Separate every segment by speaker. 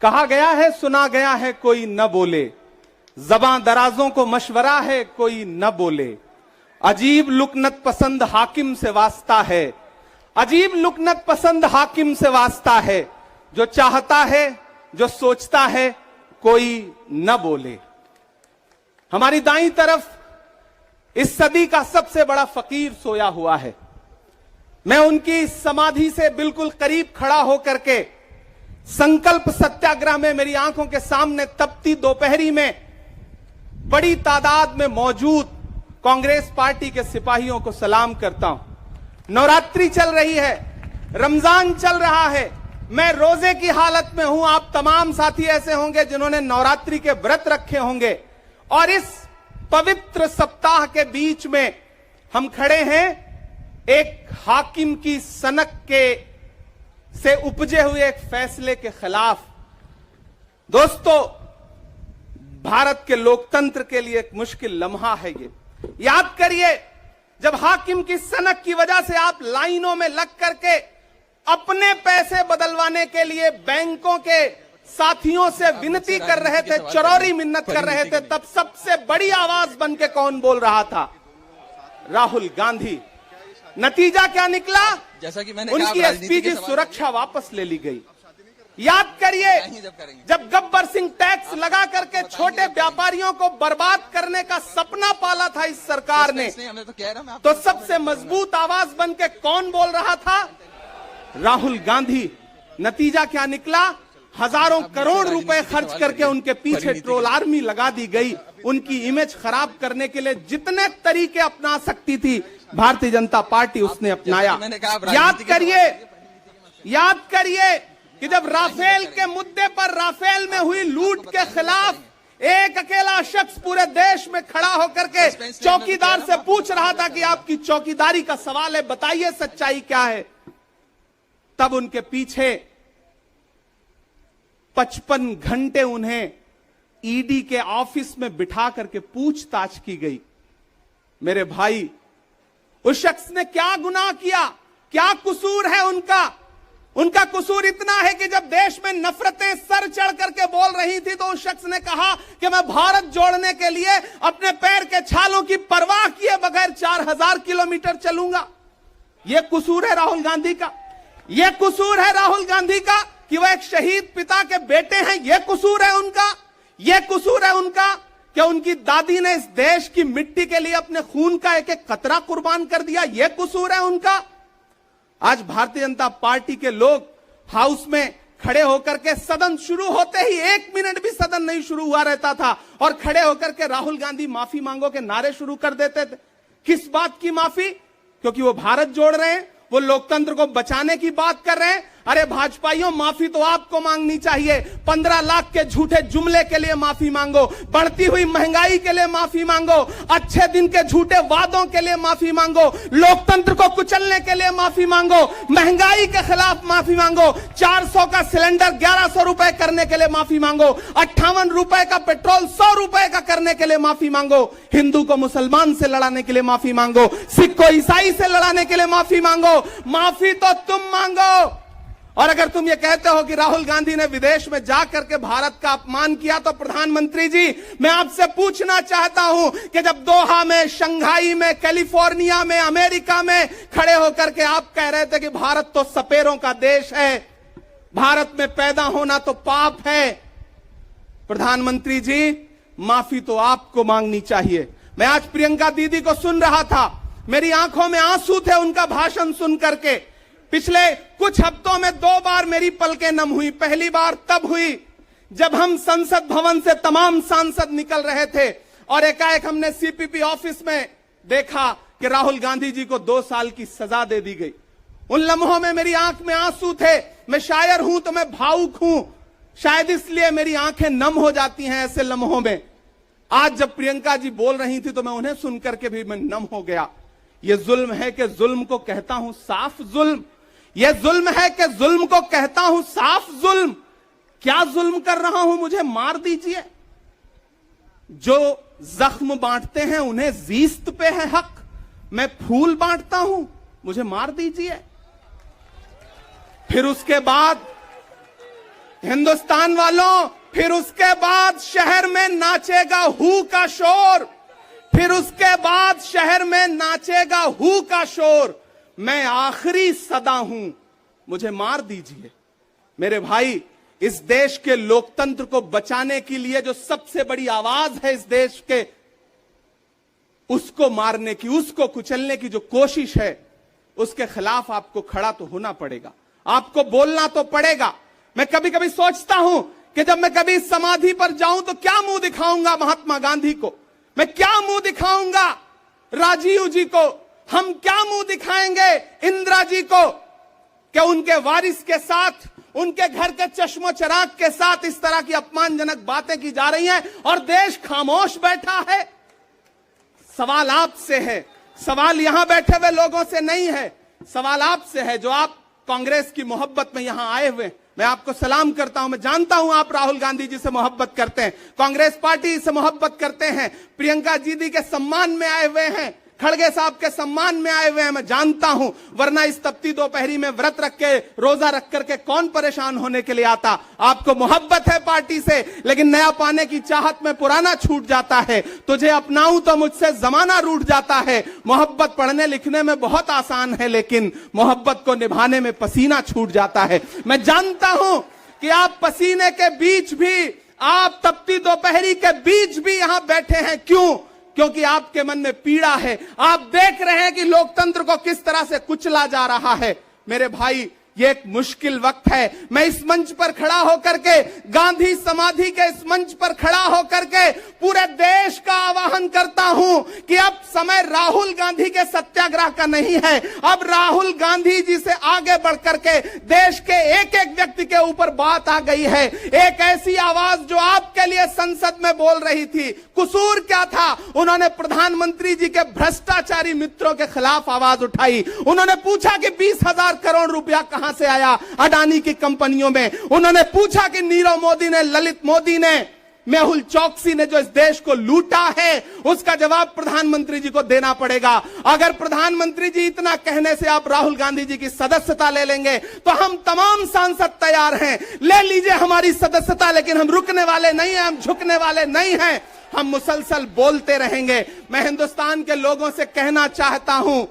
Speaker 1: कहा गया है सुना गया है कोई न बोले, ज़बां दराजों को मशवरा है कोई न बोले। अजीब लुकनत पसंद हाकिम से वास्ता है, अजीब लुकनत पसंद हाकिम से वास्ता है। जो चाहता है जो सोचता है कोई न बोले। हमारी दाईं तरफ इस सदी का सबसे बड़ा फकीर सोया हुआ है। मैं उनकी समाधि से बिल्कुल करीब खड़ा होकर के संकल्प सत्याग्रह में मेरी आंखों के सामने तपती दोपहरी में बड़ी तादाद में मौजूद कांग्रेस पार्टी के सिपाहियों को सलाम करता हूं। नवरात्रि चल रही है, रमजान चल रहा है, मैं रोजे की हालत में हूं। आप तमाम साथी ऐसे होंगे जिन्होंने नवरात्रि के व्रत रखे होंगे और इस पवित्र सप्ताह के बीच में हम खड़े हैं एक हाकिम की सनक के से उपजे हुए एक फैसले के खिलाफ। दोस्तों, भारत के लोकतंत्र के लिए एक मुश्किल लम्हा है ये। याद करिए, जब हाकिम की सनक की वजह से आप लाइनों में लग करके अपने पैसे बदलवाने के लिए बैंकों के साथियों से विनती कर रहे थे, चरौरी मिन्नत कर रहे थे, तब सबसे बड़ी आवाज बन के कौन बोल रहा था? राहुल गांधी। नतीजा क्या निकला?
Speaker 2: जैसा कि मैंने
Speaker 1: उनकी एसपीजी सुरक्षा वापस ले ली गई। याद करिए, जब गब्बर सिंह टैक्स लगा करके छोटे व्यापारियों को बर्बाद करने का सपना पाला था इस सरकार ने, तो सबसे मजबूत आवाज बन के कौन बोल रहा था? राहुल गांधी। नतीजा क्या निकला? हजारों करोड़ रुपए खर्च करके उनके पीछे ट्रोल आर्मी लगा दी गई। उनकी इमेज खराब करने के लिए जितने तरीके अपना सकती थी भारतीय जनता पार्टी उसने अपनाया। याद करिए कि जब राफेल के मुद्दे पर राफेल में हुई लूट के खिलाफ एक अकेला शख्स पूरे देश में खड़ा होकर के चौकीदार से पूछ रहा था कि आपकी चौकीदारी का सवाल है, बताइए सच्चाई क्या है, तब उनके पीछे 55 घंटे उन्हें ईडी के ऑफिस में बिठा करके पूछताछ की गई। मेरे भाई, उस शख्स ने क्या गुनाह किया? क्या कसूर है उनका? उनका कसूर इतना है कि जब देश में नफरतें सर चढ़ करके बोल रही थी तो उस शख्स ने कहा कि मैं भारत जोड़ने के लिए अपने पैर के छालों की परवाह किए बगैर 4000 किलोमीटर चलूंगा। यह कसूर है राहुल गांधी का। यह कसूर है राहुल गांधी का कि वह एक शहीद पिता के बेटे हैं। यह कसूर है उनका। यह कसूर है उनका कि उनकी दादी ने इस देश की मिट्टी के लिए अपने खून का एक एक कतरा कुर्बान कर दिया। यह कसूर है उनका। आज भारतीय जनता पार्टी के लोग हाउस में खड़े होकर के सदन शुरू होते ही 1 मिनट भी सदन नहीं शुरू हुआ रहता था और खड़े होकर के राहुल गांधी माफी मांगो के नारे शुरू कर देते थे। किस बात की माफी? क्योंकि वो भारत जोड़ रहे हैं, वो लोकतंत्र को बचाने की बात कर रहे हैं। अरे भाजपाइयों, माफी तो आपको मांगनी चाहिए। 15 लाख के झूठे जुमले के लिए माफी मांगो, बढ़ती हुई महंगाई के लिए माफी मांगो, अच्छे दिन के झूठे वादों के लिए माफी मांगो, लोकतंत्र को कुचलने के लिए माफी मांगो, महंगाई के खिलाफ माफी मांगो, 400 का सिलेंडर 1100 रुपए करने के लिए माफी मांगो, 58 रुपए का पेट्रोल 100 रुपए का करने के लिए माफी मांगो, हिंदू को मुसलमान से लड़ाने के लिए माफी मांगो, सिख को ईसाई से लड़ाने के लिए माफी मांगो। माफी तो तुम मांगो। और अगर तुम ये कहते हो कि राहुल गांधी ने विदेश में जाकर के भारत का अपमान किया, तो प्रधानमंत्री जी, मैं आपसे पूछना चाहता हूं कि जब दोहा में, शंघाई में, कैलिफोर्निया में, अमेरिका में खड़े होकर के आप कह रहे थे कि भारत तो सपेरों का देश है, भारत में पैदा होना तो पाप है, प्रधानमंत्री जी, माफी तो आपको मांगनी चाहिए। मैं आज प्रियंका दीदी को सुन रहा था, मेरी आंखों में आंसू थे उनका भाषण सुन करके। पिछले कुछ हफ्तों में 2 बार मेरी पलकें नम हुई। पहली बार तब हुई जब हम संसद भवन से तमाम सांसद निकल रहे थे और एकाएक हमने सीपीपी ऑफिस में देखा कि राहुल गांधी जी को 2 साल की सजा दे दी गई। उन लम्हों में मेरी आंख में आंसू थे। मैं शायर हूं तो मैं भावुक हूं, शायद इसलिए मेरी आंखें नम हो जाती हैं ऐसे लम्हों में। आज जब प्रियंका जी बोल रही थी तो मैं उन्हें सुनकर के भी मैं नम हो गया। यह जुल्म है कि जुल्म को कहता हूं साफ जुल्म। यह जुल्म है कि जुल्म को कहता हूं साफ जुल्म। क्या जुल्म कर रहा हूं? मुझे मार दीजिए। जो जख्म बांटते हैं उन्हें जीस्त पे है हक। मैं फूल बांटता हूं, मुझे मार दीजिए। फिर उसके बाद हिंदुस्तान वालों, फिर उसके बाद शहर में नाचेगा हू का शोर, फिर उसके बाद शहर में नाचेगा हू का शोर। मैं आखिरी सदा हूं, मुझे मार दीजिए। मेरे भाई, इस देश के लोकतंत्र को बचाने के लिए जो सबसे बड़ी आवाज है इस देश के, उसको मारने की, उसको कुचलने की जो कोशिश है, उसके खिलाफ आपको खड़ा तो होना पड़ेगा, आपको बोलना तो पड़ेगा। मैं कभी कभी सोचता हूं कि जब मैं कभी समाधि पर जाऊं तो क्या मुंह दिखाऊंगा महात्मा गांधी को, मैं क्या मुंह दिखाऊंगा राजीव जी को, हम क्या मुंह दिखाएंगे इंदिरा जी को, कि उनके वारिस के साथ, उनके घर के चश्मो चिराग के साथ इस तरह की अपमानजनक बातें की जा रही हैं और देश खामोश बैठा है। सवाल आपसे है, सवाल यहां बैठे हुए लोगों से नहीं है, सवाल आपसे है जो आप कांग्रेस की मोहब्बत में यहां आए हुए। मैं आपको सलाम करता हूं, मैं जानता हूं आप राहुल गांधी जी से मोहब्बत करते हैं, कांग्रेस पार्टी से मोहब्बत करते हैं, प्रियंका जी के सम्मान में आए हुए हैं, खड़गे साहब के सम्मान में आए हुए हैं, मैं जानता हूं, वरना इस तपती दोपहरी में व्रत रख के, रोजा रख करके कौन परेशान होने के लिए आता। आपको मोहब्बत है पार्टी से, लेकिन नया पाने की चाहत में पुराना छूट जाता है। तुझे अपनाऊं तो मुझसे जमाना रूठ जाता है। मोहब्बत पढ़ने लिखने में बहुत आसान है, लेकिन मोहब्बत को निभाने में पसीना छूट जाता है। मैं जानता हूं कि आप पसीने के बीच भी, आप तपती दोपहरी के बीच भी यहां बैठे हैं। क्यों? क्योंकि आपके मन में पीड़ा है, आप देख रहे हैं कि लोकतंत्र को किस तरह से कुचला जा रहा है। मेरे भाई, ये एक मुश्किल वक्त है। मैं इस मंच पर खड़ा होकर के, गांधी समाधि के इस मंच पर खड़ा होकर के पूरे देश का आह्वान करता हूं कि अब समय राहुल गांधी के सत्याग्रह का नहीं है। अब राहुल गांधी जी से आगे बढ़ करके देश के एक एक व्यक्ति के ऊपर बात आ गई है। एक ऐसी आवाज जो आपके लिए संसद में बोल रही थी, कसूर क्या था? उन्होंने प्रधानमंत्री जी के भ्रष्टाचारी मित्रों के खिलाफ आवाज उठाई। उन्होंने पूछा कि 20,000 करोड़ रुपया कहां से आया अडानी की कंपनियों में। उन्होंने पूछा कि नीरव मोदी ने, ललित मोदी ने, मेहुल चौकसी ने जो इस देश को लूटा है, उसका जवाब प्रधानमंत्री जी को देना पड़ेगा। अगर प्रधानमंत्री जी इतना कहने से आप राहुल गांधी जी की सदस्यता ले लेंगे तो हम तमाम सांसद तैयार हैं, ले लीजिए हमारी सदस्यता, लेकिन हम रुकने वाले नहीं हैं, हम झुकने वाले नहीं हैं, हम मुसलसल बोलते रहेंगे। मैं हिंदुस्तान के लोगों से कहना चाहता हूं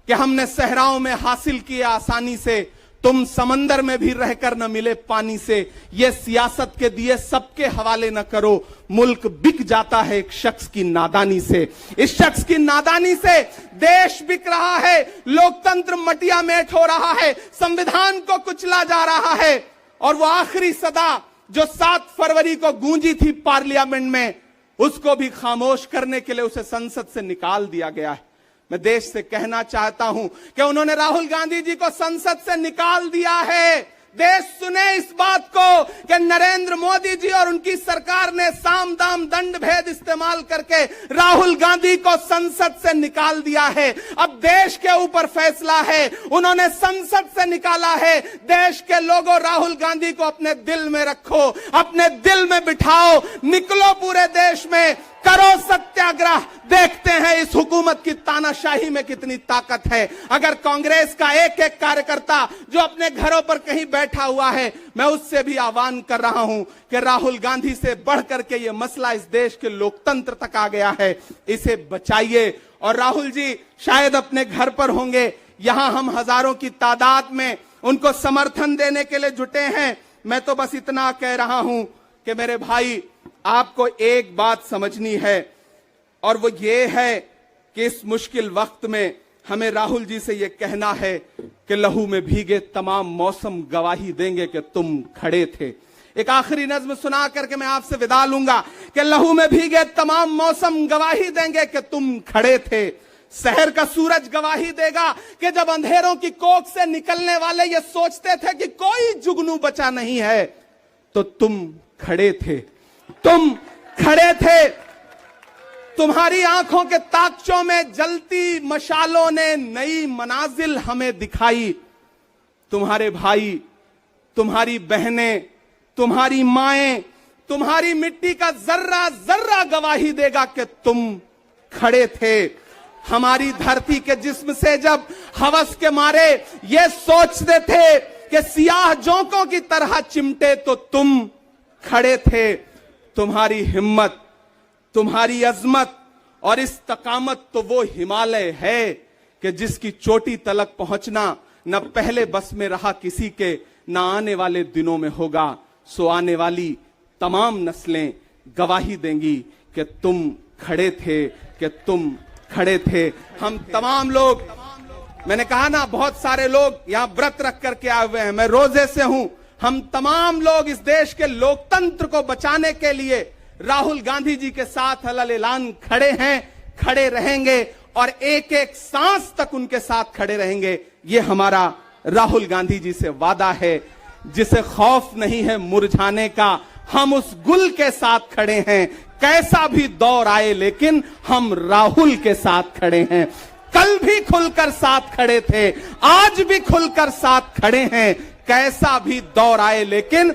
Speaker 1: कि हमने सहराओं में हासिल किया आसानी से, तुम समंदर में भी रहकर न मिले पानी से। ये सियासत के दिए सबके हवाले न करो, मुल्क बिक जाता है एक शख्स की नादानी से। इस शख्स की नादानी से देश बिक रहा है, लोकतंत्र मटिया मेट हो रहा है, संविधान को कुचला जा रहा है। और वो आखिरी सदा जो 7 फरवरी को गूंजी थी पार्लियामेंट में, उसको भी खामोश करने के लिए उसे संसद से निकाल दिया गया है। मैं देश से कहना चाहता हूं कि उन्होंने राहुल गांधी जी को संसद से निकाल दिया है। देश सुने इस बात को कि नरेंद्र मोदी जी और उनकी सरकार ने साम दाम दंड भेद इस्तेमाल करके राहुल गांधी को संसद से निकाल दिया है। अब देश के ऊपर फैसला है, उन्होंने संसद से निकाला है। देश के लोगों, राहुल गांधी को अपने दिल में रखो, अपने दिल में बिठाओ, निकलो पूरे देश में, करो सत्याग्रह। देखते हैं इस हुकूमत की तानाशाही में कितनी ताकत है। अगर कांग्रेस का एक एक कार्यकर्ता जो अपने घरों पर कहीं बैठा हुआ है, मैं उससे भी आह्वान कर रहा हूं कि राहुल गांधी से बढ़ करके ये मसला इस देश के लोकतंत्र तक आ गया है, इसे बचाइए। और राहुल जी शायद अपने घर पर होंगे, यहां हम हजारों की तादाद में उनको समर्थन देने के लिए जुटे हैं। मैं तो बस इतना कह रहा हूं कि मेरे भाई, आपको एक बात समझनी है, और वो ये है कि इस मुश्किल वक्त में हमें राहुल जी से ये कहना है कि लहू में भीगे तमाम मौसम गवाही देंगे कि तुम खड़े थे। एक आखिरी नज्म सुना करके मैं आपसे विदा लूंगा कि लहू में भीगे तमाम मौसम गवाही देंगे कि तुम खड़े थे। शहर का सूरज गवाही देगा कि जब अंधेरों की कोख से निकलने वाले ये सोचते थे कि कोई जुगनू बचा नहीं है, तो तुम खड़े थे, तुम खड़े थे। तुम्हारी आंखों के ताकचों में जलती मशालों ने नई मनाजिल हमें दिखाई। तुम्हारे भाई, तुम्हारी बहनें, तुम्हारी माएं, तुम्हारी मिट्टी का जर्रा जर्रा गवाही देगा कि तुम खड़े थे। हमारी धरती के जिस्म से जब हवस के मारे ये सोचते थे कि कि सियाह जोंकों की तरह चिमटे तो तुम खड़े थे। तुम्हारी हिम्मत, तुम्हारी अजमत और इस्तकामत तो वो हिमालय है कि जिसकी चोटी तलक पहुंचना न पहले बस में रहा किसी के, न आने वाले दिनों में होगा। सो आने वाली तमाम नस्लें गवाही देंगी कि तुम खड़े थे, कि तुम खड़े थे। हम तमाम लोग, मैंने कहा ना बहुत सारे लोग यहां व्रत रख करके आए हुए हैं, मैं रोजे से हूं। हम तमाम लोग इस देश के लोकतंत्र को बचाने के लिए राहुल गांधी जी के साथ अलल ऐलान खड़े हैं, खड़े रहेंगे और एक एक सांस तक उनके साथ खड़े रहेंगे। ये हमारा राहुल गांधी जी से वादा है। जिसे खौफ नहीं है मुरझाने का, हम उस गुल के साथ खड़े हैं। कैसा भी दौर आए लेकिन हम राहुल के साथ खड़े हैं। कल भी खुलकर साथ खड़े थे, आज भी खुलकर साथ खड़े हैं। कैसा भी दौर आए लेकिन